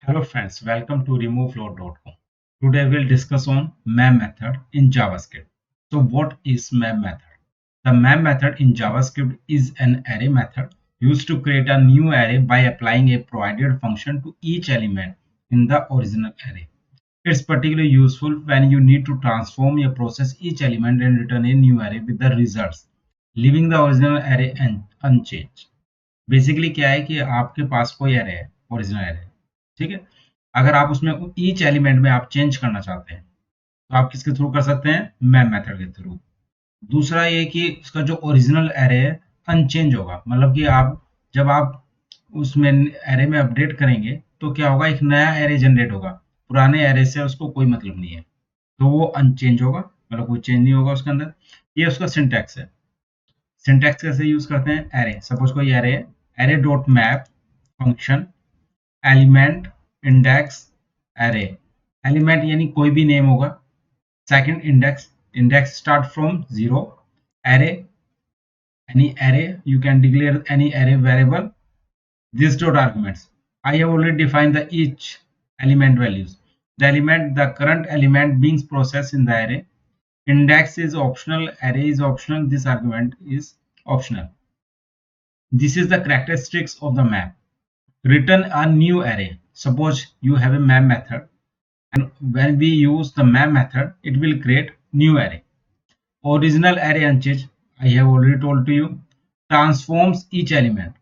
Hello friends, welcome to removeflow.com. Today we'll discuss on mem method in JavaScript. So what is mem method? The mem method in JavaScript is an array method used to create a new array by applying a provided function to each element in the original array. It's particularly useful when you need to transform or process each element and return a new array with the results, leaving the original array unchanged. Basically क्या है कि आपके पास कोई array है, original array, ठीक है। अगर आप उसमें ईच एलिमेंट में आप चेंज करना चाहते हैं तो आप किसके थ्रू कर सकते हैं? मैम मेथड के थ्रू। दूसरा ये कि उसका जो ओरिजिनल एरे है अनचेंज होगा, मतलब कि आप जब आप उसमें एरे में अपडेट करेंगे तो क्या होगा, एक नया एरे जनरेट होगा, पुराने एरे से उसको कोई मतलब नहीं है, तो वो अनचेंज होगा, मतलब कोई चेंज नहीं होगा उसके अंदर। ये उसका सिंटैक्स है। सिंटैक्स कैसे यूज करते हैं? एरे, सपोज कोई एरे है, array dot map function element index array. Element यानी कोई भी नेम होगा, second index, index start from 0, array any array, you can declare any array variable, this dot arguments. I have already defined the each element values. The current element being processed in the array. Index is optional, array is optional, this argument is optional. This is the characteristics of the map. Return a new array. Suppose you have a map method, and when we use the map method, it will create new array. Original array unchanged, I have already told to you. Transforms each element.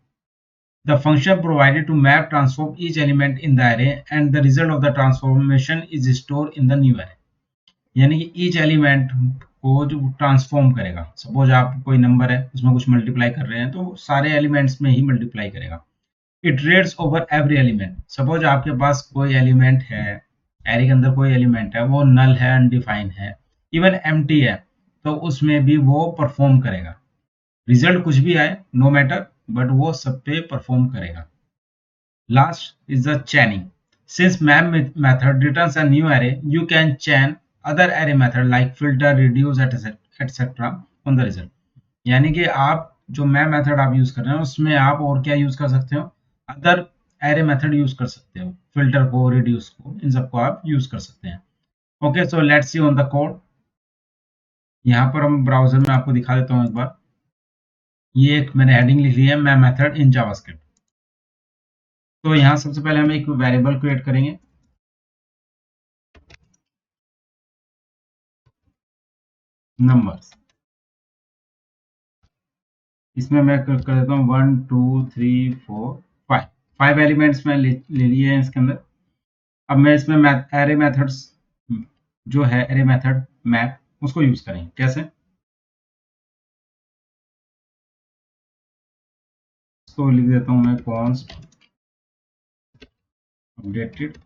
The function provided to map transform each element in the array, and the result of the transformation is stored in the new array. यानी कि each element को जो transform करेगा, suppose आप कोई number है उसमें कुछ मल्टीप्लाई कर रहे हैं तो सारे एलिमेंट्स में ही मल्टीप्लाई करेगा। इटरेट्स ओवर एवरी एलिमेंट। सपोज आपके पास कोई एलिमेंट है, एरे के अंदर कोई एलिमेंट है, वो नल है, अनडिफाइंड है, इवन एम्प्टी है, तो उसमें भी वो परफॉर्म करेगा। रिजल्ट कुछ भी आए, नो मैटर, बट वो सब पे परफॉर्म करेगा। Last is the चैनिंग। Since map method returns a new array, you can chain other array method like filter, reduce etcetera on the result. यानी कि आप जो मैप मेथड आप यूज कर रहे हैं उसमें आप और क्या यूज कर सकते हो? अदर एरे मेथड यूज कर सकते हो, फिल्टर को, रिड्यूस को, इन सबको आप यूज कर सकते हैं। Okay, so let's see on the code. यहाँ पर हम ब्राउजर में आपको दिखा देता हूँ एक बार। ये एक मैंने हेडिंग लिख ली है, मैप मेथड इन जावास्क्रिप्ट। तो यहाँ सबसे पहले हम एक वेरिएबल क्रिएट करेंगे, नंबर्स। इसमें मैं कर देता हूँ 1 2 3 4 5 5 एलिमेंट्स में ले लिए हैं इसके अंदर। अब मैं इसमें एरे मेथड्स जो है, एरे मेथड मैप, उसको यूज करेंगे। कैसे? इसको लिख देता हूँ मैं कॉन्स्ट अपडेटेड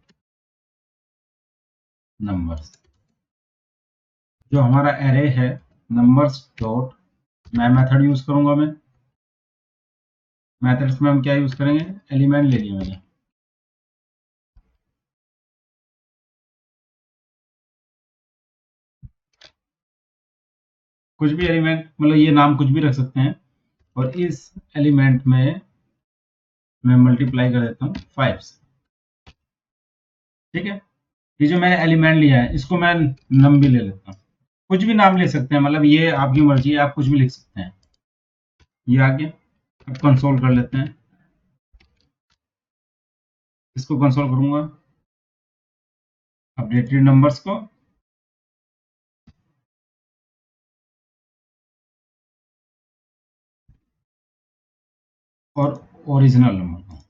नंबर्स। जो हमारा एरे है नंबर्स डॉट, मैं मेथड यूज करूंगा। मैं मेथड्स में हम क्या यूज करेंगे? एलिमेंट ले लिया मैंने, कुछ भी एलिमेंट, मतलब ये नाम कुछ भी रख सकते हैं, और इस एलिमेंट में मैं मल्टीप्लाई कर देता हूँ 5 से। ठीक है, ये जो मैंने एलिमेंट लिया है इसको मैं नम भी ले लेता हूँ। कुछ भी नाम ले सकते हैं, मतलब ये आपकी मर्जी है, आप कुछ भी लिख सकते हैं। ये आगे अब कंसोल कर लेते हैं, इसको कंसोल करूंगा अपडेटेड नंबर्स को, और ओरिजिनल नंबर को।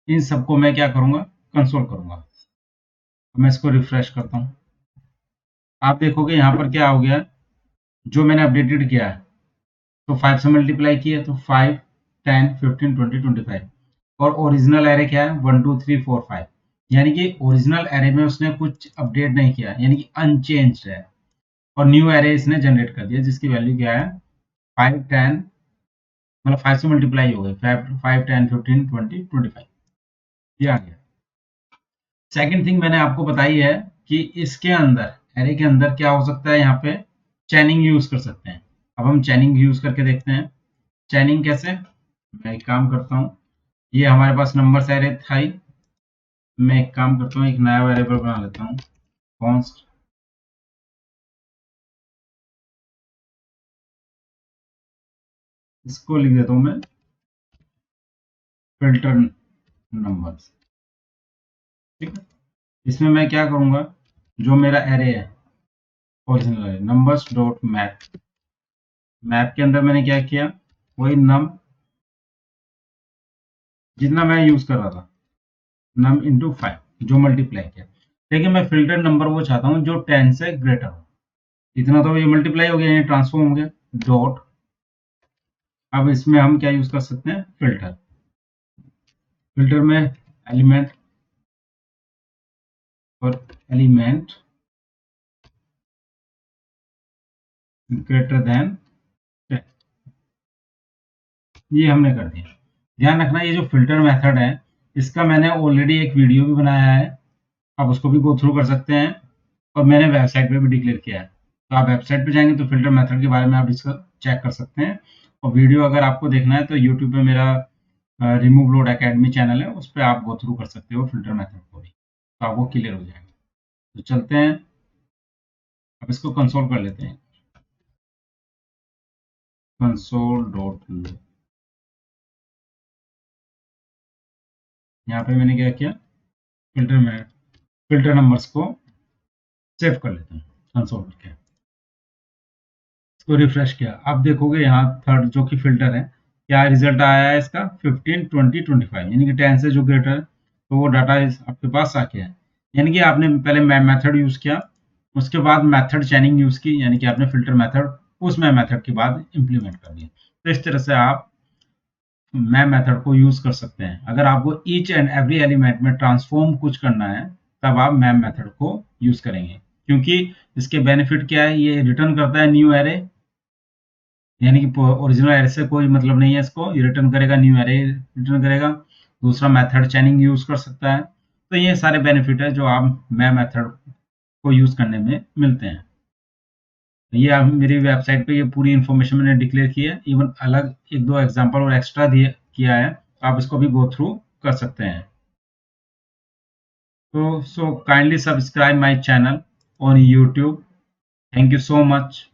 इन सबको मैं क्या करूंगा? कंसोल करूंगा। मैं इसको रिफ्रेश करता हूँ, आप देखोगे यहाँ पर क्या हो गया, जो मैंने अपडेटेड किया है तो 5 से मल्टीप्लाई किया तो 5 10 15 20 25, और ओरिजिनल एरे क्या है? 1 2 3 4 5। यानी कि ओरिजिनल एरे में उसने कुछ अपडेट नहीं किया, यानी कि अनचेंज्ड है, और न्यू एरे इसने जनरेट कर दिया जिसकी वैल्यू क्या है? 5 10, मतलब 5 से मल्टीप्लाई हो गई, 5 10 15 20 25, ये आ गया। सेकंड थिंग मैंने आपको बताई है कि इसके अंदर, एरे के अंदर क्या हो सकता है, यहाँ पे चैनिंग यूज कर सकते हैं। अब हम चैनिंग यूज करके देखते हैं। चैनिंग कैसे? मैं एक काम करता हूँ, ये हमारे पास नंबर्स एरे था ही। मैं एक काम करता हूँ, एक नया वेरिएबल बना लेता हूँ, कॉन्स्ट, इसको लिख देता हूँ मैं फिल्टर नंबर्स। ठीक है, इसमें मैं क्या करूंगा, जो मेरा एरे है original array numbers dot map, map के अंदर मैंने क्या किया, वही नम जितना मैं यूज कर रहा था, नम इंटू 5 जो मल्टीप्लाई किया। लेकिन मैं फिल्टर नंबर वो चाहता हूँ जो 10 से ग्रेटर हो। इतना तो ये मल्टीप्लाई हो गया, ये ट्रांसफॉर्म हो गया, डॉट। अब इसमें हम क्या यूज कर सकते हैं, फिल्टर। फिल्टर में एलिमेंट और एलिमेंट ग्रेटर देन 10, ये हमने कर दिया। ध्यान रखना, ये जो फिल्टर मेथड है इसका मैंने ऑलरेडी एक वीडियो भी बनाया है, आप उसको भी गो थ्रू कर सकते हैं, और मैंने वेबसाइट पे भी डिक्लेयर किया है। तो आप वेबसाइट पे जाएंगे तो फिल्टर मेथड के बारे में आप इसका चेक कर सकते हैं। और वीडियो अगर आपको देखना है तो यूट्यूब पे मेरा रिमूव लोड एकेडमी चैनल है, उस पर आप गो थ्रू कर सकते हो फिल्टर मेथड को भी, तो आपको क्लियर हो जाएगा। तो चलते हैं, अब इसको कंसोल कर लेते हैं, कंसोल डॉट लो। यहाँ पे मैंने क्या किया, फिल्टर में फिल्टर नंबर्स को सेव कर लेते हैं कंसोल करके, इसको रिफ्रेश किया। आप देखोगे यहाँ थर्ड जो कि फिल्टर है, क्या रिजल्ट आया है इसका, 15 20 25, यानी कि 10 से जो ग्रेटर है, तो वो डाटा आपके पास आके है। यानी कि आपने पहले मैप मेथड यूज किया, उसके बाद मेथड चेनिंग यूज की, यानी कि आपने फिल्टर मेथड उस मैप मेथड के बाद इंप्लीमेंट कर दिया। तो इस तरह से आप मैप मेथड को यूज कर सकते हैं। अगर आपको ईच एंड एवरी एलिमेंट में ट्रांसफॉर्म कुछ करना है, तब आप मैप मेथड को यूज करेंगे, क्योंकि इसके बेनिफिट क्या है, ये रिटर्न करता है न्यू एरे, यानी कि ओरिजिनल एरे से कोई मतलब नहीं है इसको, ये रिटर्न करेगा, न्यू एरे रिटर्न करेगा। दूसरा मेथड चेनिंग यूज कर सकता है। तो ये सारे बेनिफिट है जो आप मैप मेथड को यूज करने में मिलते हैं। ये आप मेरी वेबसाइट पे ये पूरी इन्फॉर्मेशन मैंने डिक्लेयर की है, इवन अलग एक दो एग्जांपल और एक्स्ट्रा दिए किया है, आप इसको भी गो थ्रू कर सकते हैं। तो kindly subscribe my channel on YouTube. Thank you so much.